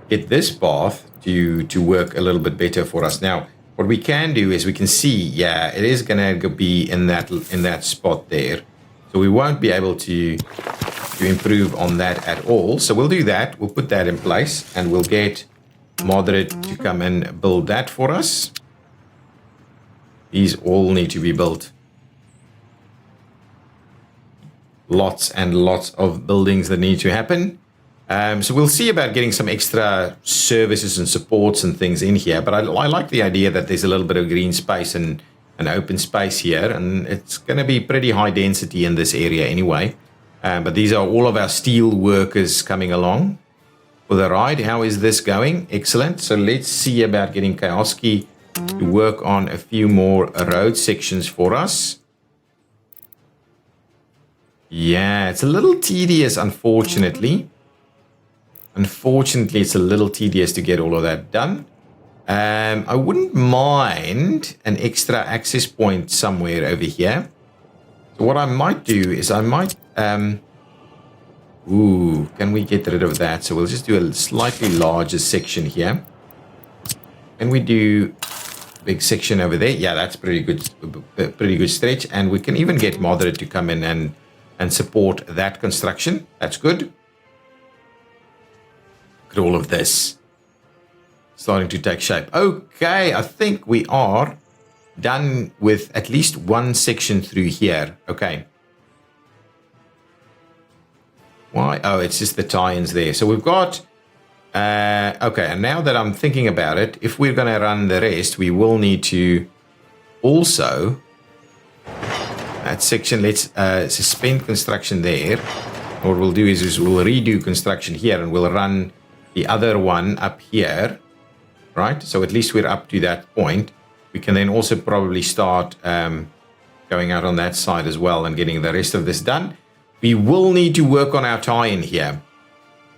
Speaker 1: get this path to work a little bit better for us. Now, what we can do is we can see, yeah, it is going to be in that spot there. So we won't be able to improve on that at all. So we'll do that. We'll put that in place and we'll get Moderate to come and build that for us. These all need to be built. Lots and lots of buildings that need to happen. So we'll see about getting some extra services and supports and things in here. But I like the idea that there's a little bit of green space and an open space here. And it's going to be pretty high density in this area anyway. But these are all of our steel workers coming along for the ride. How is this going? Excellent. So let's see about getting Kioski to work on a few more road sections for us. Yeah, it's a little tedious, unfortunately. Unfortunately, it's a little tedious to get all of that done. I wouldn't mind an extra access point somewhere over here. So what I might do is I might... ooh, can we get rid of that? So we'll just do a slightly larger section here. Can we do... big section over there? Yeah, that's pretty good stretch. And we can even get Moderate to come in and support that construction. That's good. Look at all of this starting to take shape. Okay, I think we are done with at least one section through here. Okay. Why? Oh, it's just the tie-ins there. So we've got... okay, and now that I'm thinking about it, if we're going to run the rest, we will need to also... That section, let's suspend construction there. What we'll do is we'll redo construction here and we'll run the other one up here, right? So at least we're up to that point. We can then also probably start going out on that side as well and getting the rest of this done. We will need to work on our tie-in here.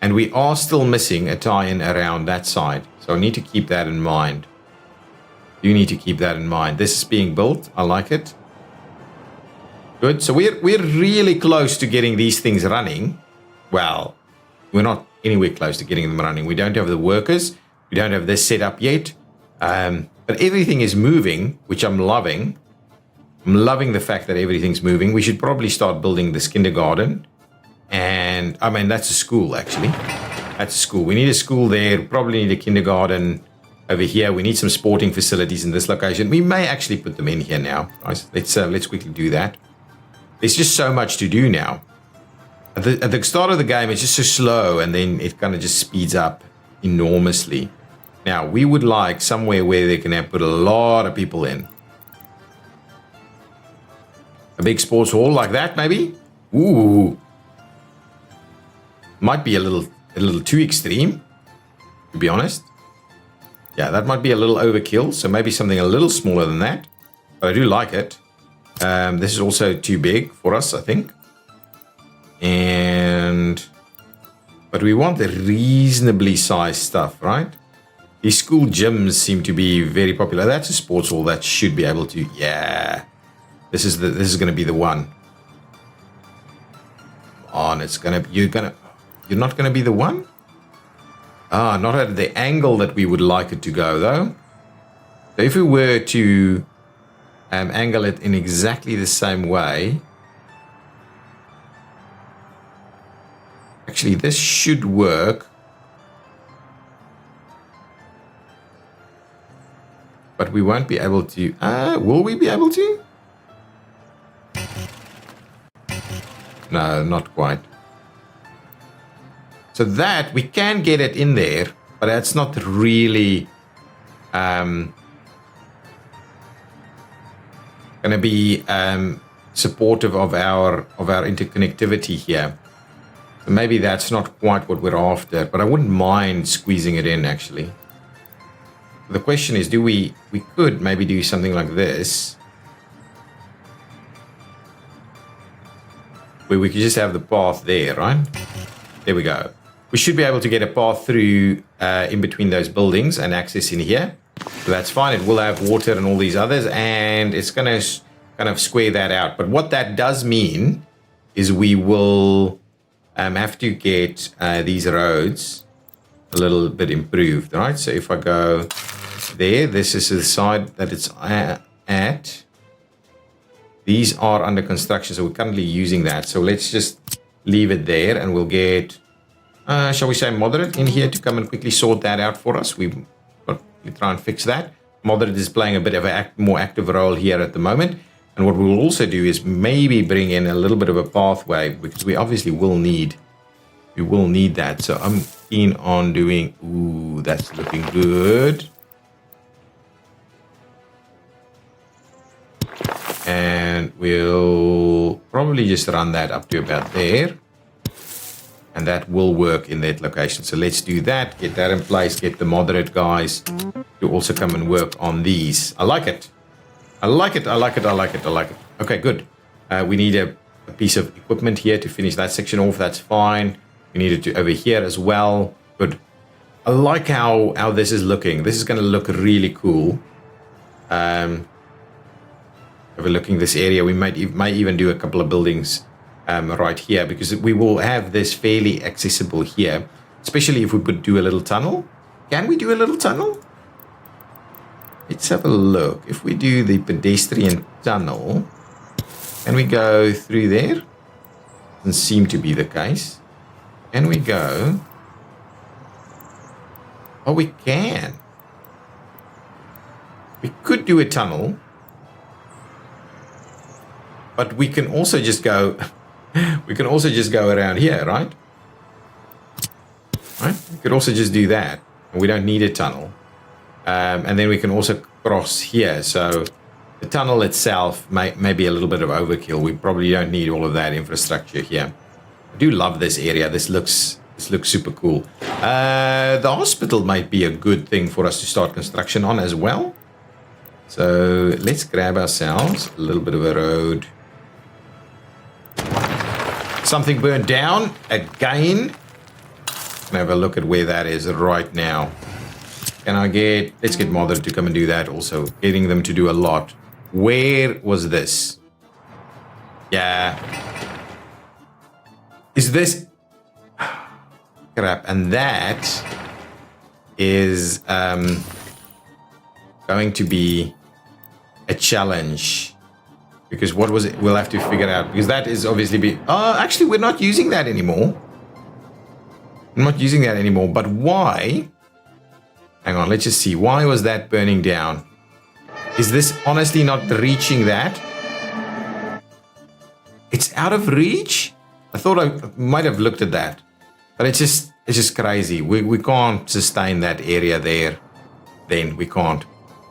Speaker 1: And we are still missing a tie-in around that side. So I need to keep that in mind. You need to keep that in mind. This is being built. I like it. Good. So we're really close to getting these things running. Well, we're not anywhere close to getting them running. We don't have the workers. We don't have this set up yet. But everything is moving, which I'm loving. I'm loving the fact that everything's moving. We should probably start building this kindergarten. And, I mean, that's a school, actually. That's a school. We need a school there. Probably need a kindergarten over here. We need some sporting facilities in this location. We may actually put them in here now. Guys, let's quickly do that. There's just so much to do now. At the start of the game, it's just so slow, and then it kind of just speeds up enormously. Now, we would like somewhere where they can have put a lot of people in. A big sports hall like that, maybe? Ooh. Might be a little too extreme, to be honest. Yeah, that might be a little overkill, so maybe something a little smaller than that. But I do like it. This is also too big for us, I think. But we want the reasonably sized stuff, right? These school gyms seem to be very popular. That's a sports hall that should be able to. Yeah, this is going to be the one. On, you're not going to be the one. Not at the angle that we would like it to go, though. So if we were to angle it in exactly the same way. Actually, this should work. But we won't be able to... will we be able to? No, not quite. So that, we can get it in there, but that's not really... going to be supportive of our interconnectivity here. So maybe that's not quite what we're after, but I wouldn't mind squeezing it in, actually. The question is, we could maybe do something like this, where we could just have the path there, right? There we go. We should be able to get a path through in between those buildings and access in here. So that's fine. It will have water and all these others, and it's going to kind of square that out. But what that does mean is we will have to get these roads a little bit improved, right? So if I go there, this is the side that it's at. These are under construction, so we're currently using that. So let's just leave it there, and we'll get, shall we say, moderate in here to come and quickly sort that out for us. We try and fix that. Moderate is playing a bit of a more active role here at the moment. And what we'll also do is maybe bring in a little bit of a pathway, because we obviously will need that. So I'm keen on doing, ooh, that's looking good. And we'll probably just run that up to about there. And that will work in that location. So let's do that, get that in place, get the moderate guys to also come and work on these. I like it. I like it. Okay, good. We need a piece of equipment here to finish that section off. That's fine. We need it to over here as well. Good. I like how this is looking. This is going to look really cool. Overlooking this area, we might even do a couple of buildings right here, because we will have this fairly accessible here, especially if we could do a little tunnel. Can we do a little tunnel? Let's have a look. If we do the pedestrian tunnel, can we go through there? Doesn't seem to be the case. Can we go? Oh, we can. We could do a tunnel, but we can also just go. We can also just go around here, right? Right? We could also just do that. We don't need a tunnel. And then we can also cross here. So the tunnel itself may be a little bit of overkill. We probably don't need all of that infrastructure here. I do love this area. This looks super cool. The hospital might be a good thing for us to start construction on as well. So let's grab ourselves a little bit of a road. Something burned down again. Can have a look at where that is right now. Let's get Mother to come and do that also. Getting them to do a lot. Where was this? Yeah. Is this? Crap. And that is going to be a challenge. Because what was it? We'll have to figure out. Because that is obviously actually, we're not using that anymore. I'm not using that anymore. But why? Hang on, let's just see. Why was that burning down? Is this honestly not reaching that? It's out of reach? I thought I might have looked at that. But it's just crazy. We can't sustain that area there. Then we can't.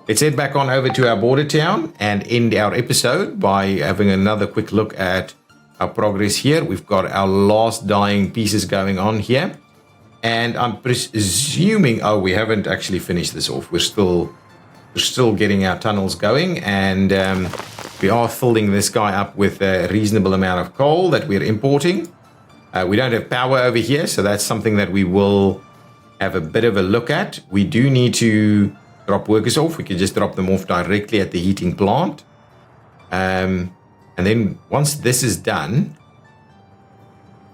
Speaker 1: Let's head back on over to our border town and end our episode by having another quick look at our progress here. We've got our last dying pieces going on here. And I'm presuming, we haven't actually finished this off. We're still getting our tunnels going, and we are filling this guy up with a reasonable amount of coal that we're importing. We don't have power over here, so that's something that we will have a bit of a look at. We do need to drop workers off. We can just drop them off directly at the heating plant. And then once this is done,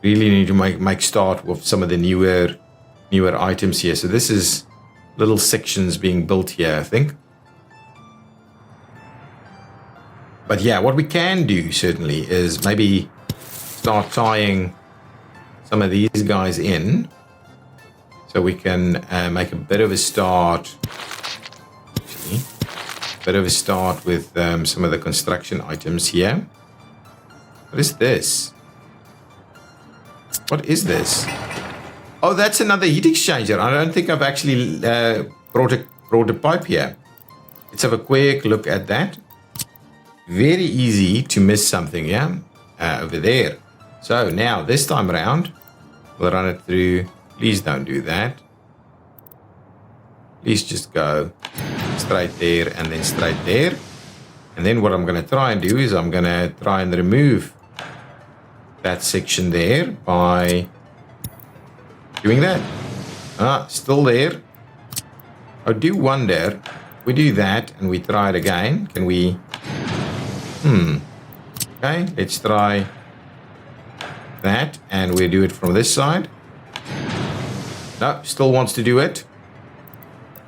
Speaker 1: really need to make start with some of the newer items here. So this is little sections being built here, I think. But yeah, what we can do certainly is maybe start tying some of these guys in, so we can make a bit of a start. Actually, bit of a start with some of the construction items here. What is this? What is this? Oh, that's another heat exchanger. I don't think I've actually brought a pipe here. Let's have a quick look at that. Very easy to miss something, yeah? Over there. So now, this time around, we'll run it through. Please don't do that. Please just go straight there and then straight there. And then what I'm going to try and do is I'm going to try and remove that section there by doing that. Still there. I do wonder, if we do that and we try it again, can we... Okay, let's try that, and we do it from this side. No, still wants to do it.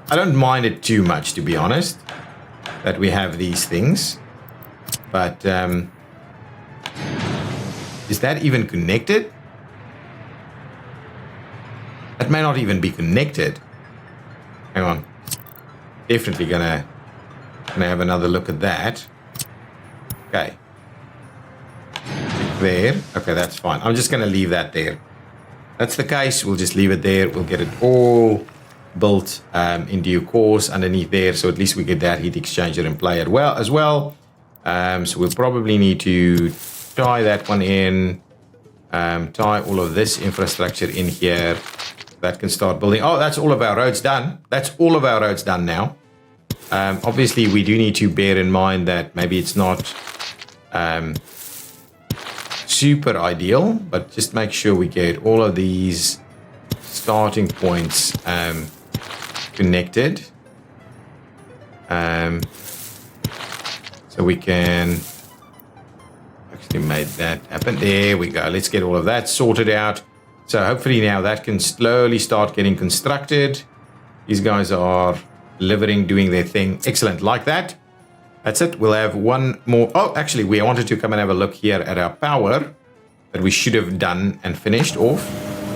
Speaker 1: I don't mind it too much, to be honest, that we have these things. But, is that even connected? That may not even be connected. Hang on. Definitely gonna have another look at that. Okay. There. Okay, that's fine. I'm just going to leave that there. That's the case. We'll just leave it there. We'll get it all built in due course underneath there. So at least we get that heat exchanger in play as well. So we'll probably need to tie that one in. Tie all of this infrastructure in here. That can start building. Oh, that's all of our roads done. That's all of our roads done now. Obviously, we do need to bear in mind that maybe it's not super ideal, but just make sure we get all of these starting points connected. So we can actually make that happen. There we go. Let's get all of that sorted out. So hopefully now that can slowly start getting constructed. These guys are delivering, doing their thing. Excellent, like that. That's it. We'll have one more. Oh, actually, we wanted to come and have a look here at our power that we should have done and finished off.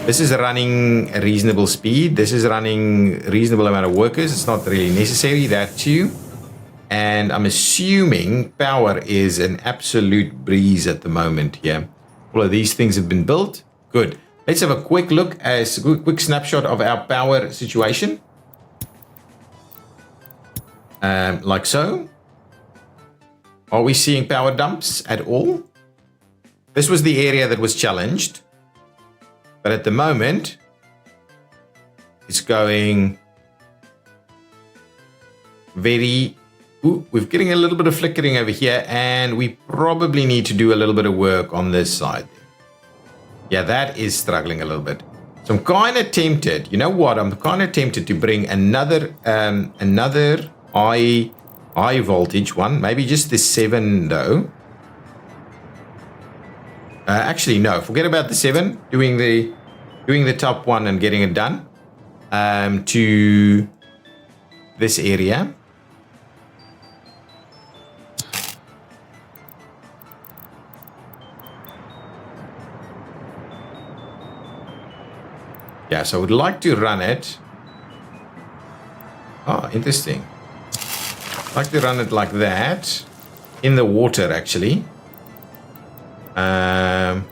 Speaker 1: This is running a reasonable speed. This is running a reasonable amount of workers. It's not really necessary, that too. And I'm assuming power is an absolute breeze at the moment here. All of these things have been built. Good. Let's have a quick look as a quick snapshot of our power situation. Like so. Are we seeing power dumps at all? This was the area that was challenged. But at the moment, it's going very... Ooh, we're getting a little bit of flickering over here, and we probably need to do a little bit of work on this side. Yeah, that is struggling a little bit. So I'm kind of tempted. You know what? I'm kind of tempted to bring another high voltage one. Maybe just the 7 though. Actually, no. Forget about the 7. Doing the top one and getting it done. To this area. Yeah, so I would like to run it. Oh, interesting. I'd like to run it like that. In the water, actually. Up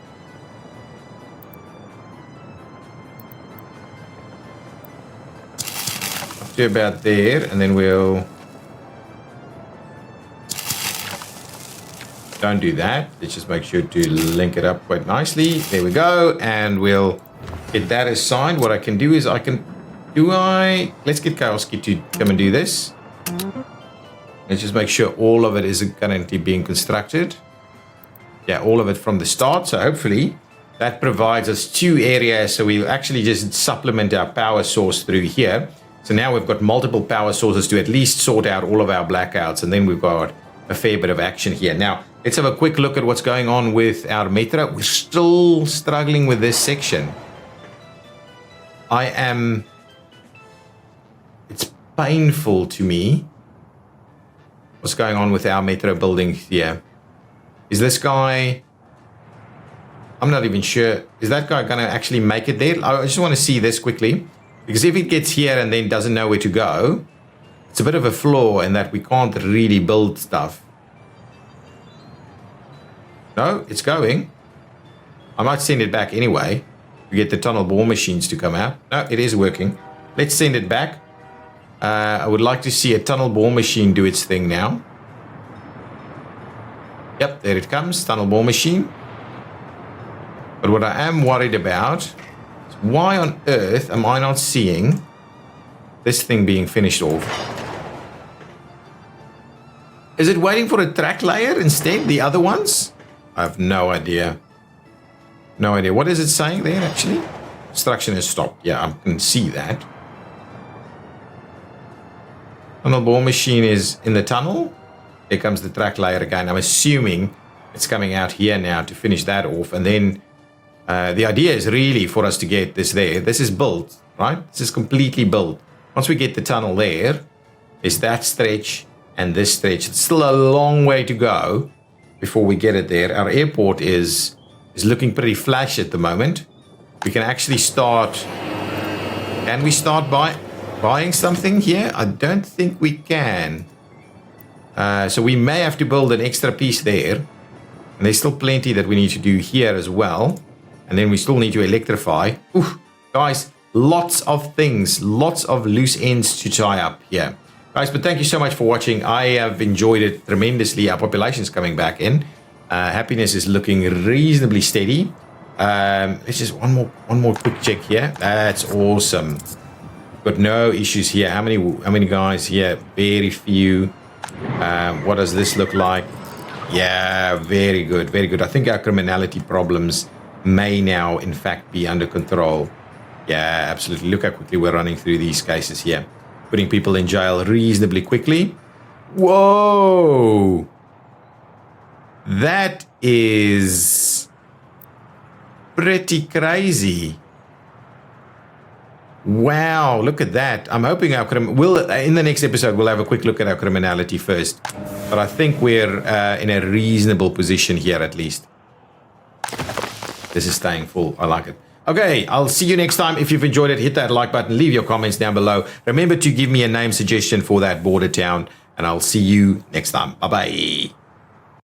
Speaker 1: to about there, and then we'll... Don't do that. Let's just make sure to link it up quite nicely. There we go, and we'll... get that assigned. What I can do is let's get Kowalski to come and do this. Let's just make sure all of it is currently being constructed. Yeah, all of it from the start. So hopefully that provides us 2 areas. So we'll actually just supplement our power source through here. So now we've got multiple power sources to at least sort out all of our blackouts. And then we've got a fair bit of action here. Now, let's have a quick look at what's going on with our metro. We're still struggling with this section. It's painful to me what's going on with our metro building here. Is this guy, I'm not even sure, is that guy going to actually make it there? I just want to see this quickly, because if it gets here and then doesn't know where to go, it's a bit of a flaw in that we can't really build stuff. No, it's going. I might send it back anyway. Get the tunnel bore machines to come out. No, it is working. Let's send it back. I would like to see a tunnel bore machine do its thing now. Yep, there it comes, tunnel bore machine. But what I am worried about is why on earth am I not seeing this thing being finished off? Is it waiting for a track layer instead, the other ones? I have no idea. No idea. What is it saying there, actually? Construction has stopped. Yeah, I can see that. Tunnel bore machine is in the tunnel. Here comes the track layer again. I'm assuming it's coming out here now to finish that off. And then the idea is really for us to get this there. This is built, right? This is completely built. Once we get the tunnel there, is that stretch and this stretch. It's still a long way to go before we get it there. Our airport is looking pretty flash at the moment. We can actually start... Can we start buying something here? I don't think we can. So we may have to build an extra piece there. And there's still plenty that we need to do here as well. And then we still need to electrify. Ooh, guys, lots of things. Lots of loose ends to tie up here. Guys, but thank you so much for watching. I have enjoyed it tremendously. Our population's coming back in. Happiness is looking reasonably steady. Let's just one more quick check here. That's awesome. Got no issues here. How many guys here? Very few. What does this look like? Yeah, very good, very good. I think our criminality problems may now, in fact, be under control. Yeah, absolutely. Look how quickly we're running through these cases here. Putting people in jail reasonably quickly. Whoa! That is pretty crazy. Wow, look at that. I'm hoping our in the next episode we'll have a quick look at our criminality first. But I think we're in a reasonable position here at least. This is staying full. I like it. Okay, I'll see you next time. If you've enjoyed it, hit that like button, leave your comments down below. Remember to give me a name suggestion for that border town, and I'll see you next time. Bye-bye.